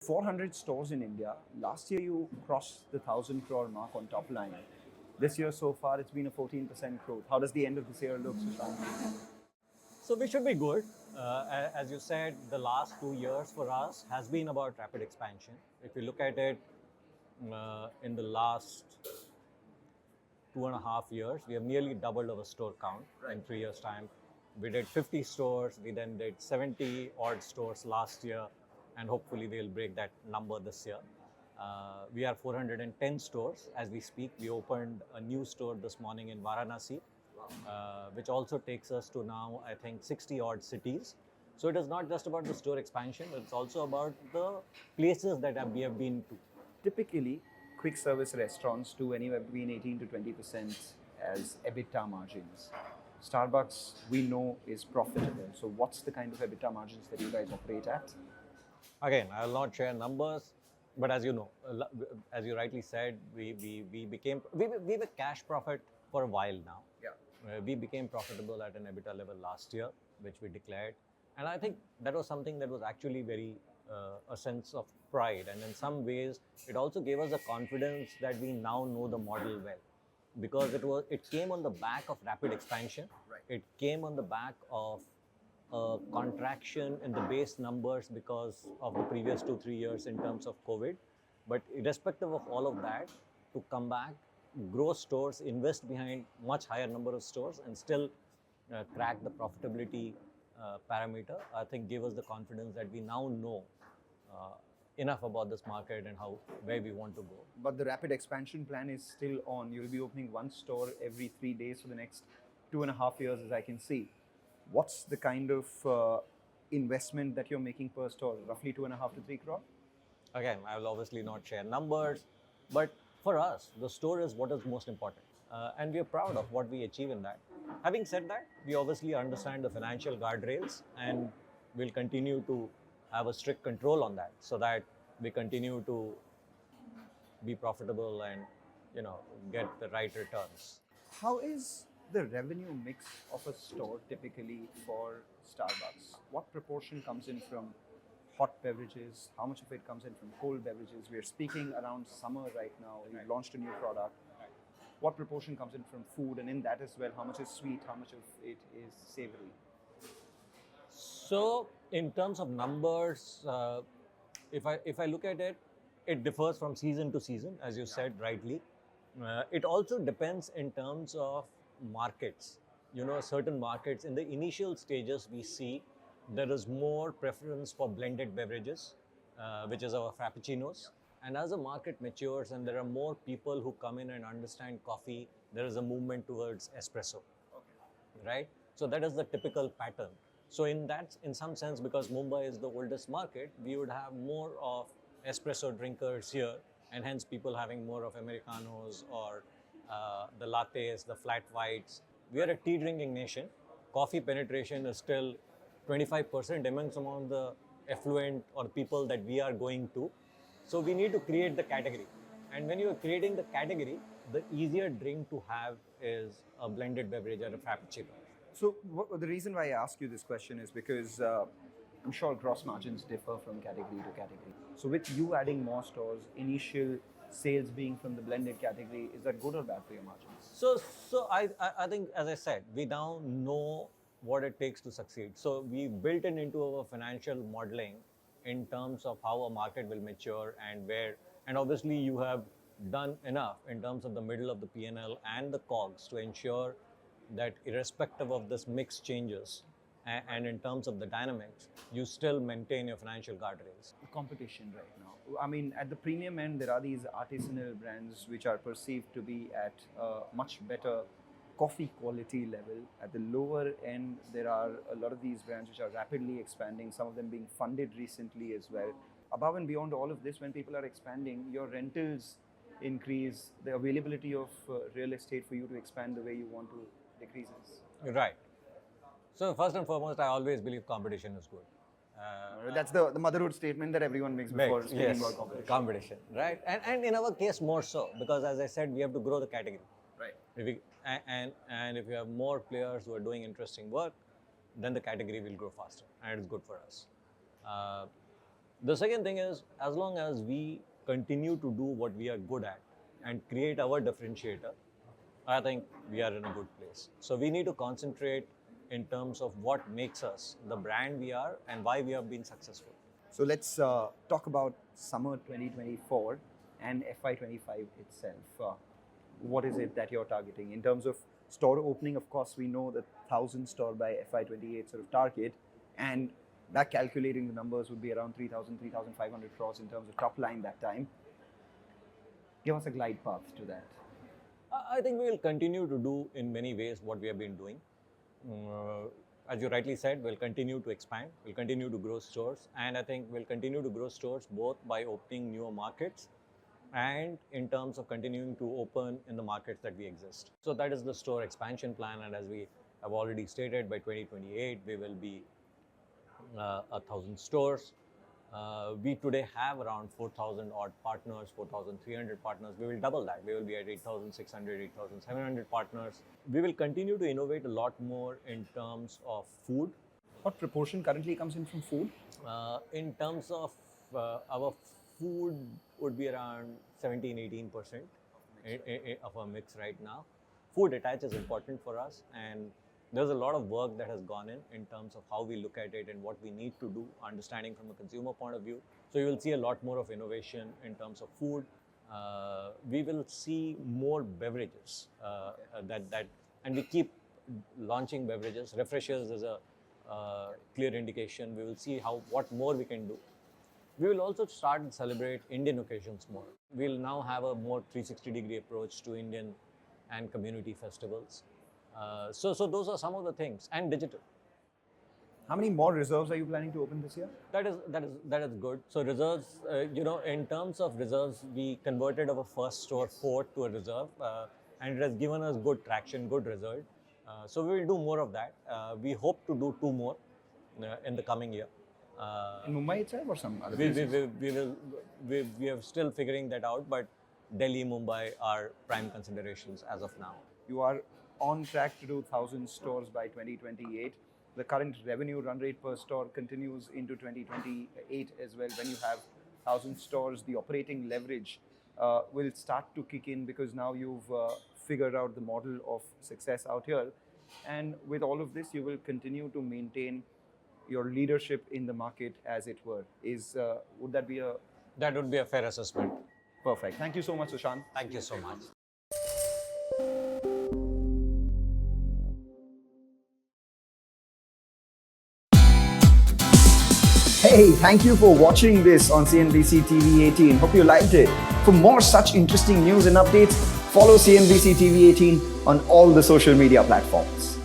400 stores in India. Last year you crossed the 1,000 crore mark on top line. This year so far it's been a 14% growth. How does the end of this year look, Sushant? So we should be good. As you said, the last 2 years for us has been about rapid expansion. If you look at it in the last 2.5 years, we have nearly doubled our store count in 3 years' time. We did 50 stores, we then did 70 odd stores last year, and hopefully we'll break that number this year. We are 410 stores as we speak. We opened a new store this morning in Varanasi, which also takes us to now, I think, 60 odd cities. So it is not just about the store expansion, it's also about the places that we have been to. Typically, quick service restaurants do anywhere between 18 to 20% as EBITDA margins. Starbucks, we know, is profitable. So what's the kind of EBITDA margins that you guys operate at? Again, I will not share numbers, but as you know, as you rightly said, we were cash profit for a while now. Yeah. We became profitable at an EBITDA level last year, which we declared. And I think that was something that was actually very a sense of pride. And in some ways, it also gave us the confidence that we now know the model well. Because it came on the back of rapid expansion. Right. It came on the back of a contraction in the base numbers because of the previous 2-3 years in terms of COVID. But irrespective of all of that, to come back, grow stores, invest behind much higher number of stores, and still crack the profitability parameter, I think gave us the confidence that we now know enough about this market and where we want to go. But the rapid expansion plan is still on. You'll be opening one store every 3 days for the next 2.5 years, as I can see. What's the kind of investment that you're making per store? Roughly 2.5 to 3 crore? Again, I will obviously not share numbers, but for us, the store is what is most important. And we are proud of what we achieve in that. Having said that, we obviously understand the financial guardrails and will continue to have a strict control on that so that we continue to be profitable and get the right returns. How is the revenue mix of a store typically for Starbucks? What proportion comes in from hot beverages? How much of it comes in from cold beverages? We are speaking around summer right now. You've launched a new product. What proportion comes in from food? And in that as well, how much is sweet? How much of it is savory? So, in terms of numbers, if I look at it, it differs from season to season, as you said rightly. It also depends in terms of markets. Certain markets in the initial stages we see there is more preference for blended beverages, which is our frappuccinos. And as the market matures and there are more people who come in and understand coffee, there is a movement towards espresso. Okay. Right? So that is the typical pattern. So in some sense, because Mumbai is the oldest market, we would have more of espresso drinkers here, and hence people having more of Americanos or the lattes, the flat whites. We are a tea drinking nation. Coffee penetration is still 25% among the affluent or people that we are going to. So we need to create the category. And when you are creating the category, the easier drink to have is a blended beverage or a frappuccino. So the reason why I ask you this question is because I'm sure gross margins differ from category to category. So with you adding more stores, initial sales being from the blended category, is that good or bad for your margins? So I think, as I said, we now know what it takes to succeed. So we built it into our financial modeling in terms of how a market will mature and obviously you have done enough in terms of the middle of the P&L and the COGS to ensure that irrespective of this mix changes and in terms of the dynamics, you still maintain your financial guardrails. The competition right now. I mean, at the premium end, there are these artisanal brands which are perceived to be at a much better coffee quality level. At the lower end, there are a lot of these brands which are rapidly expanding, some of them being funded recently as well. Above and beyond all of this, when people are expanding, your rentals increase, the availability of real estate for you to expand the way you want to decreases. Right. So first and foremost, I always believe competition is good. That's the motherhood statement that everyone makes before speaking about competition. Right. And in our case more so, because as I said, we have to grow the category. Right. And if you have more players who are doing interesting work, then the category will grow faster and it's good for us. The second thing is, as long as we continue to do what we are good at and create our differentiator, I think we are in a good place. So we need to concentrate in terms of what makes us the brand we are and why we have been successful. So let's talk about summer 2024 and FY25 itself. What is it that you're targeting in terms of store opening? Of course, we know that 1,000 store by FY28 sort of target, and back calculating the numbers would be around 3,000, 3,500 crores in terms of top line that time. Give us a glide path to that. I think we will continue to do in many ways what we have been doing. As you rightly said, we'll continue to expand, we'll continue to grow stores, and I think we'll continue to grow stores both by opening newer markets and in terms of continuing to open in the markets that we exist. So that is the store expansion plan, and as we have already stated, by 2028 we will be 1,000 stores. We today have around 4,000 odd partners, 4,300 partners. We will double that. We will be at 8,600, 8,700 partners. We will continue to innovate a lot more in terms of food. What proportion currently comes in from food? In terms of our food would be around 17-18% of our mix right now. Food attach is important for us, and there's a lot of work that has gone in terms of how we look at it and what we need to do, understanding from a consumer point of view. So you will see a lot more of innovation in terms of food. We will see more beverages and we keep launching beverages. Refreshers is a clear indication. We will see what more we can do. We will also start and celebrate Indian occasions more. We'll now have a more 360-degree approach to Indian and community festivals. So those are some of the things, and digital. How many more reserves are you planning to open this year? That is good. So reserves, in terms of reserves, we converted our first store, Fort, to a reserve, and it has given us good traction, good result. So we will do more of that. We hope to do 2 more in the coming year. In Mumbai itself or some other places? We are still figuring that out, but Delhi, Mumbai are prime considerations as of now. You are on track to do 1,000 stores by 2028. The current revenue run rate per store continues into 2028 as well. When you have 1,000 stores, the operating leverage will start to kick in, because now you've figured out the model of success out here. And with all of this, you will continue to maintain your leadership in the market, as it were. Would that be a... That would be a fair assessment. Perfect. Thank you so much, Sushant. Thank you so much. Hey, thank you for watching this on CNBC TV 18. Hope you liked it. For more such interesting news and updates, follow CNBC TV 18 on all the social media platforms.